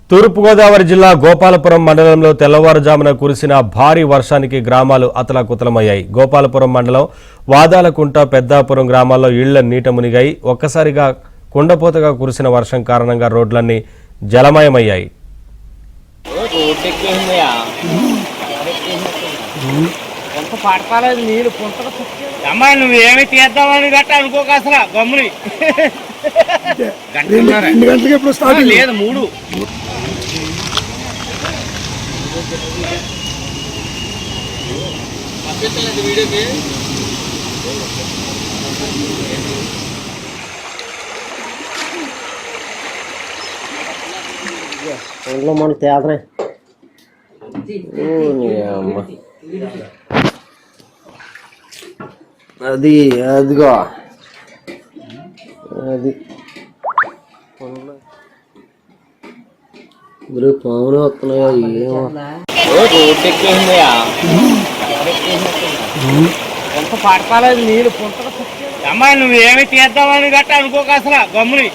తూర్పుగోదావరి జిల్లా గోపాలపురం మండలంలో తెల్లవారుజామున కురిసిన భారీ వర్షానికి గ్రామాలు అతలాకుతలమయ్యాయి. గోపాలపురం మండలం వాదాలకుంట, పెద్దాపురం గ్రామాల్లో ఇళ్ల నీట మునిగాయి. ఒక్కసారిగా కుండపోతగా కురిసిన వర్షం కారణంగా రోడ్లన్నీ జలమయమయ్యాయి. అమ్మాయి నువ్వేమి తీద్దామని గట్ట అనుకోక అసలు గమ్ముని లేదు 3 ఒంట్లో మన తేదరే అది అదిగో అది మీరు పాములు వస్తున్నాయో ఏమో పడతాలేదు నీళ్ళు అమ్మాయి నువ్వేమి తీద్దామని గట్ట అనుకోక అసలు గమ్ముని